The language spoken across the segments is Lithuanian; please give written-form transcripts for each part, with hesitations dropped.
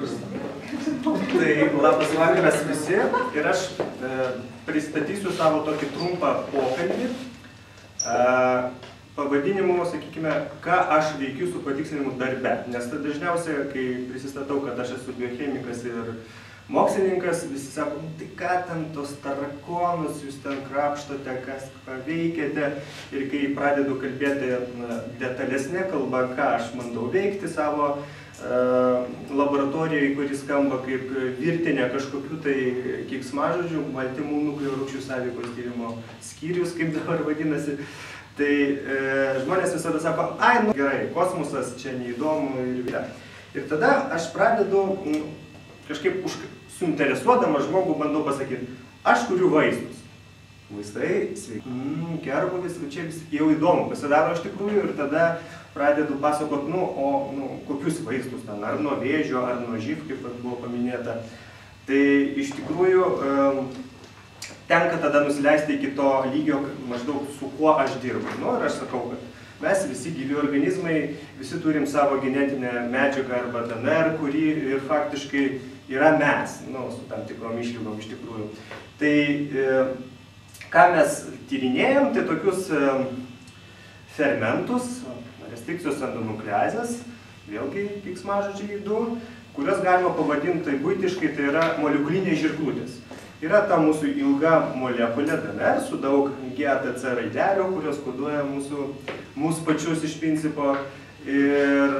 Tai labas vakaras visi ir aš pristatysiu savo tokį trumpą pokalbį. Pavadinimu, sakykime, ką aš veikiu su patikslinimu darbe. Nes tai dažniausiai, kai prisistatau, kad aš esu biochemikas ir mokslininkas, visi sako, tai ką ten tos tarakonus, jūs ten krapštote, kas veikiate. Ir kai pradedu kalbėti detalesnė kalba, ką aš bandau veikti savo laboratorijoje, kuris skamba kaip virtinė kažkokių tai keiksmažodžių, baltymų nukleorūgščių sąveikos tyrimo skyrius, kaip dabar vadinasi. Tai žmonės visada sako, ai, nu gerai, kosmosas čia neįdomu ir vėl. Ir tada aš pradedu kažkaip suinteresuodamas žmogų bandau pasakyti, aš kuriu vaistus. Vaistai, sveiki, gerbuvis, čia jau įdomu pasidaro iš tikrųjų ir tada pradedu pasakot, kokius vaistus ten, ar nuo vėžio, ar nuo živ, kaip buvo paminėta. Tai iš tikrųjų tenka tada nusileisti iki to lygio, maždaug su kuo aš dirbu. Ir aš sakau, kad mes visi gyvi organizmai, visi turim savo genetinę medžiagą arba DNR, kuri ir faktiškai yra mes, su tam tikrom išlygom iš tikrųjų. Tai ką mes tyrinėjom, tai tokius fermentus, restrikcijos endonukleazės, vėlgi keiksmažodžiai du, kurios galima pavadinti buitiškai, tai yra molekulinės žirklutės. Yra ta mūsų ilga molekulė DNR su daug GATC raidelių, kurios koduoja mūsų pačius iš principo. Ir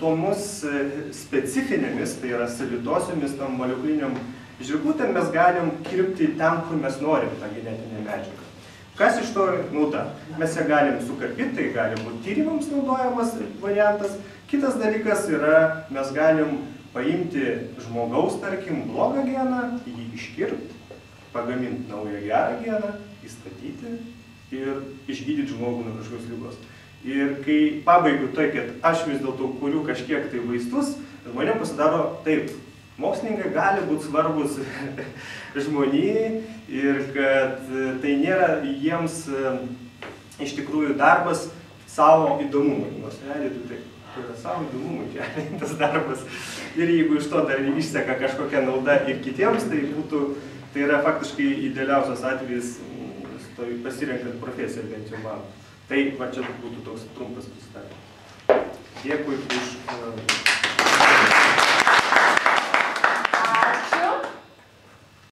tomis specifinėmis, tai yra savitosiomis tom molekuliniam žirklutėm mes galim kirpti ten, kur mes norim tą genetinę medžiagą. Kas iš to nauda? Mes ją galim sukarpyti, tai gali būti tyrimams naudojamas variantas. Kitas dalykas yra, mes galim paimti žmogaus, tarkim, blogą geną, jį iškirpti, pagaminti naują gerą geną, įstatyti ir išgydyti žmogų nuo kažkokios ligos. Ir kai pabaigiu tai, kad aš vis dėlto kuriu kažkiek tai vaistus, žmonėm pasidaro taip, mokslininkai gali būti svarbus žmonijai ir kad tai nėra jiems iš tikrųjų darbas savo įdomumui. Nors realiai tai yra savo įdomumui tas darbas. Ir jeigu iš to dar išseka kažkokia nauda ir kitiems, tai yra faktiškai idealiausias atvejis pasirenkant profesiją bent jau man. Tai va čia būtų toks trumpas pristatymas. Dėkui už